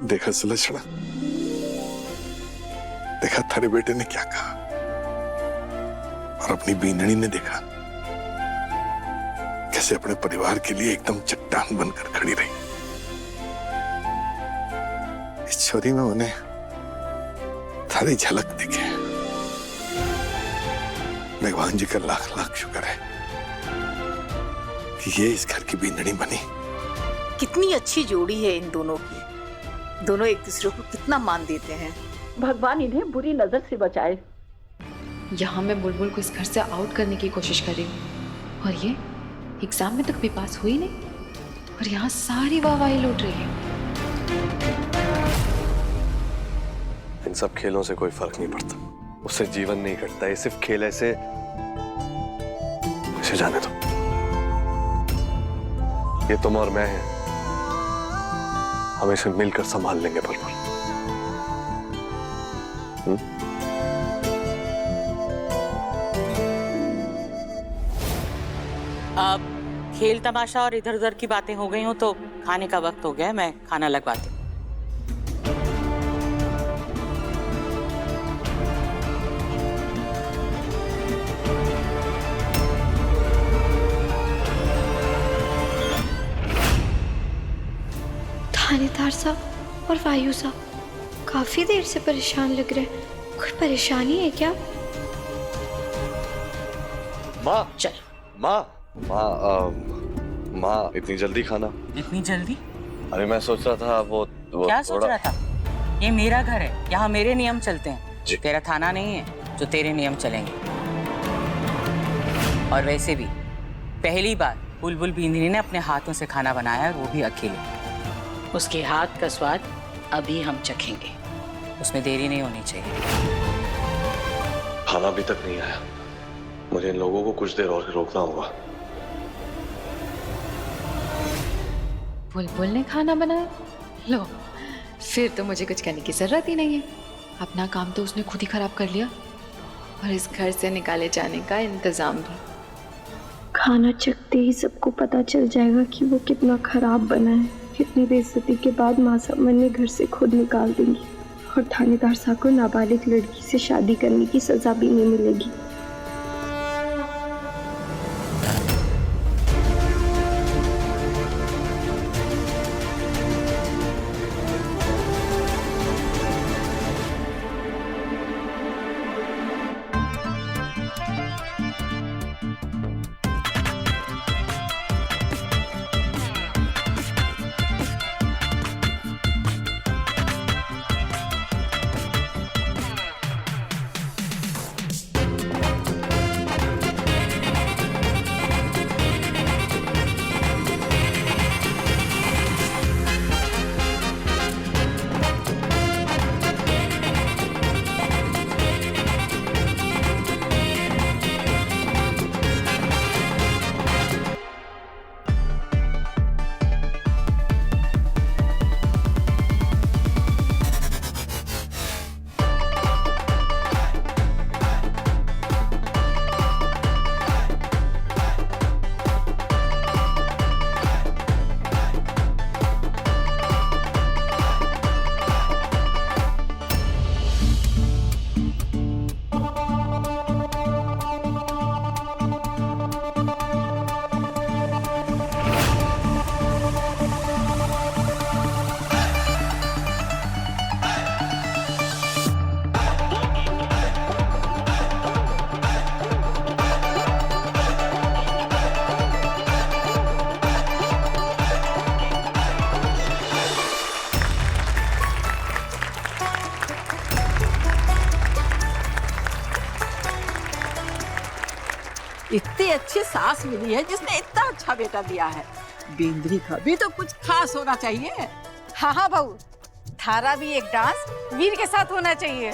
देखा सुलक्षणा, देखा थारे बेटे ने क्या कहा, और अपनी बींदनी ने देखा कैसे अपने परिवार के लिए एकदम चट्टान बनकर खड़ी रही। इस छोरी में उन्हें थारी झलक दिखे। भगवान जी का लाख लाख शुक्र है कि ये इस घर की बींदनी बनी। कितनी अच्छी जोड़ी है इन दोनों की, दोनों एक दूसरे को कितना मान देते हैं। भगवान इन्हें बुरी नजर से बचाए। यहाँ मैं बुलबुल को इस घर से आउट करने की कोशिश कर रही हूँ, और ये एग्जाम में तक भी पास हुई नहीं, और यहाँ सारी वाहवाही लूट रही है। इन सब खेलों से कोई फर्क नहीं पड़ता, उससे जीवन नहीं कटता। ये सिर्फ खेल है, इसे जाने दो। ये तुम और मैं हैं, हम इसे मिलकर संभाल लेंगे बुलबुल। अब खेल तमाशा और इधर उधर की बातें हो गई हो तो खाने का वक्त हो गया, मैं खाना लगवाती हूँ। थानेदार साहब और वायु साहब काफी देर से परेशान लग रहे हैं, कोई परेशानी है क्या? माँ, चलो। माँ इतनी जल्दी खाना? इतनी जल्दी? अरे मैं सोच रहा था वो क्या सोच रहा था? ये मेरा घर है, यहाँ मेरे नियम चलते हैं। तेरा थाना नहीं है जो तेरे नियम चलेंगे। और वैसे भी पहली बार बुलबुल बींदनी ने अपने हाथों से खाना बनाया, और वो भी अकेले। उसके हाथ का स्वाद अभी हम चखेंगे, उसमें देरी नहीं होनी चाहिए। खाना अभी तक नहीं आया, मुझे इन लोगों को कुछ देर और रोकना होगा। बुलबुल ने खाना बनाया? लो, फिर तो मुझे कुछ करने की जरूरत ही नहीं है। अपना काम तो उसने खुद ही खराब कर लिया, और इस घर से निकाले जाने का इंतजाम भी। खाना चखते ही सबको पता चल जाएगा कि वो कितना खराब बना है। कितनी बेइज्जती के बाद माँ सामने घर से खुद निकाल देंगी, और थानेदार साहब को नाबालिग लड़की से शादी करने की सजा भी नहीं मिलेगी। इतनी अच्छी सास मिली है जिसने इतना अच्छा बेटा दिया है। बेंद्री का भी तो कुछ खास होना चाहिए। हाँ हाँ बहू, थारा भी एक डांस वीर के साथ होना चाहिए।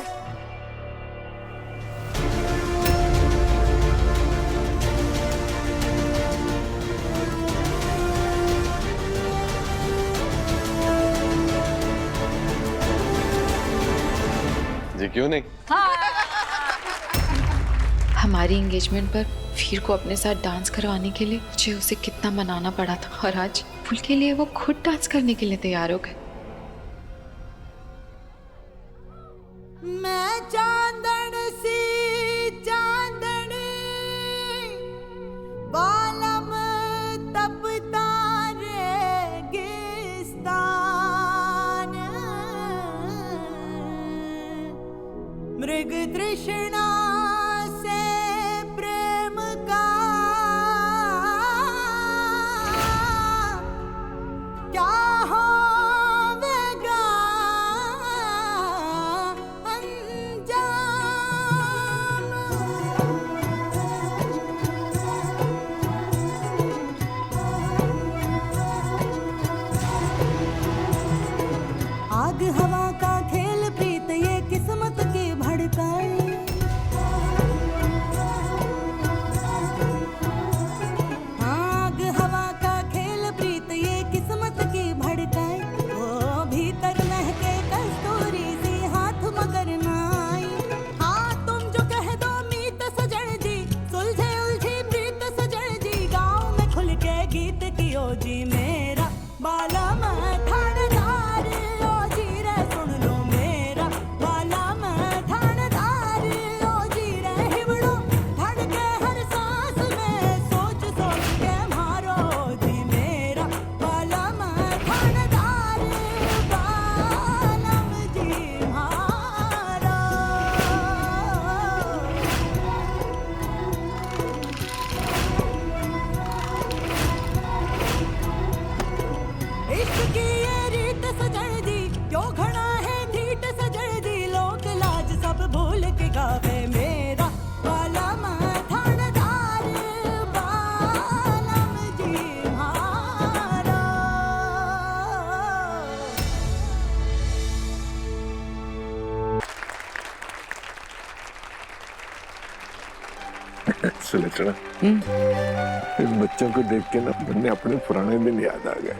जी क्यों नहीं? हमारी एंगेजमेंट पर वीर को अपने साथ डांस करवाने के लिए मुझे उसे कितना मनाना पड़ा था, और आज फुल के लिए वो खुद डांस करने के लिए तैयार हो गए। चांदन सी चांदनी बालम तपता रेगिस्तान मृग तृष्णा से प्रेम का क्या होवेगा आग हवा का खेल प्रीत ये किस्मत की भड़काए आग हवा का खेल प्रीत ये किस्मत की भड़काए वो भीतर महके कस्तूरी सी हाथ मगर ना आई हाँ तुम जो कह दो मीत सजन जी सुलझे उलझी प्रीत सजन जी गाँव में खुल के गीत की ओ जी मेरा बाला मैं थानेदार ओ जी रे सुन लो मेरा बाला मैं थानेदार ओ जी रे हिवड़ो धड़के हर सांस में सोच सोच के मारो जी मेरा बाला मैं थानेदार बालम जी मारो इश्क की ये रीत सजन दी क्यों घना है ढीठ सजन दी लोक लाज सब भूल के गावे मेरा बाला मैं थानेदार बालम जी मारो सुलक्षणा, इन बच्चों को देख के ना मुझे अपने पुराने दिन याद आ गए।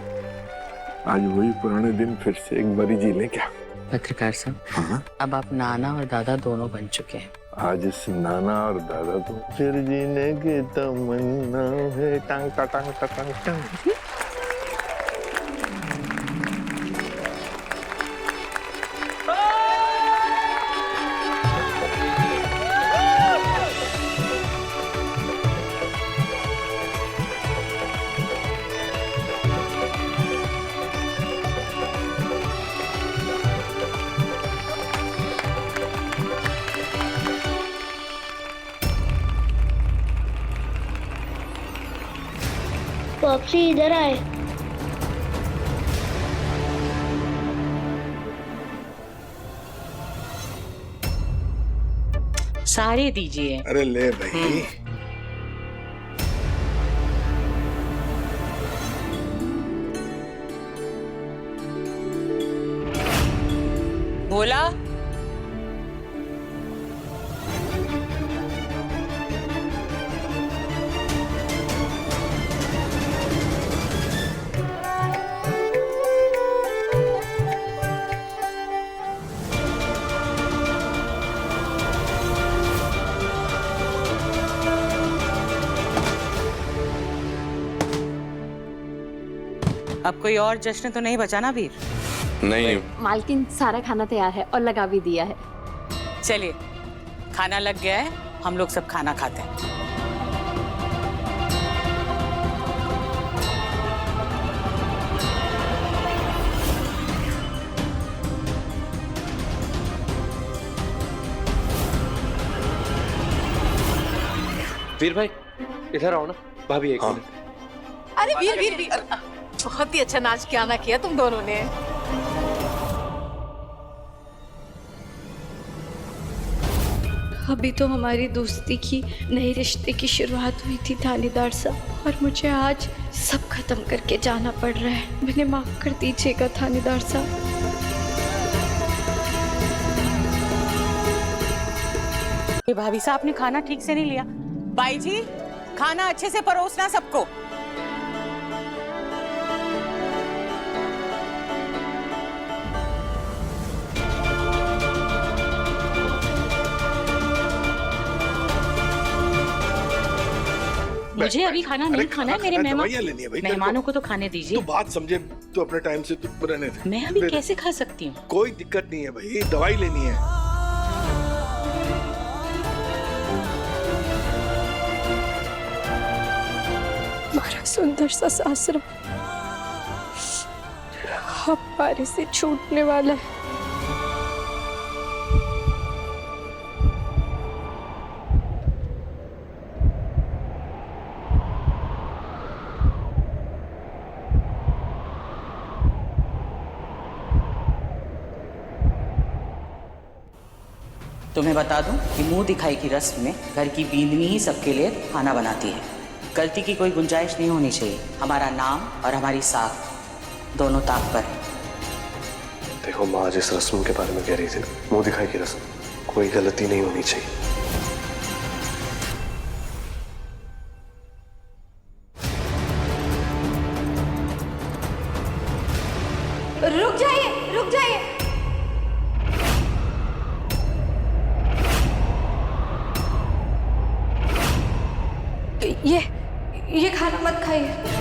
आज वही पुराने दिन फिर से एक बारी जी लें क्या? पत्रकार साहब, हाँ? अब आप नाना और दादा दोनों बन चुके हैं। आज इस नाना और दादा तो फिर जीने की तमन्ना है टांग टांग टांग टांग टांग। पॉप्सी इधर आए। सारे दीजिए। अरे ले भाई। बोला अब कोई और जश्न तो नहीं बचा ना वीर? नहीं, मालकिन सारा खाना तैयार है और लगा भी दिया है। चलिए, खाना लग गया है, हम लोग सब खाना खाते हैं। वीर भाई इधर आओ ना। भाभी एक मिनट। अरे वीर वीर वीर, बहुत ही अच्छा नाच क्या ना किया तुम दोनों ने। अभी तो हमारी दोस्ती की नए रिश्ते की शुरुआत हुई थी थानेदार साहब, और मुझे आज सब खत्म करके जाना पड़ रहा है। मुझे माफ कर दीजिएगा थानेदार साहब। ये भाभी साहब ने खाना ठीक से नहीं लिया। बाई जी, खाना अच्छे से परोसना सबको। मुझे अभी खाना नहीं खाना है, मेरे मेहमानों को तो खाने दीजिए। तू बात समझे, तू अपने टाइम से तू रहने दे। मैं अभी कैसे खा सकती हूँ? कोई दिक्कत नहीं है भाई, दवाई लेनी है। हमारा सुंदर सा आश्रम हमारे से छूटने वाला है। तुम्हें बता दूं कि मुंह दिखाई की रस्म में घर की बींदनी ही सबके लिए खाना बनाती है। गलती की कोई गुंजाइश नहीं होनी चाहिए। हमारा नाम और हमारी साख दोनों ताक पर है। देखो माँ जिस रस्म के बारे में कह रही थी ना, मुंह दिखाई की रस्म, कोई गलती नहीं होनी चाहिए। रुक जाइए, रुक जाइए। ये खाना मत खाइए।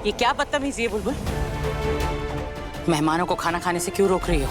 ये क्या बदतमीजी है बुलबुल? मेहमानों को खाना खाने से क्यों रोक रही हो?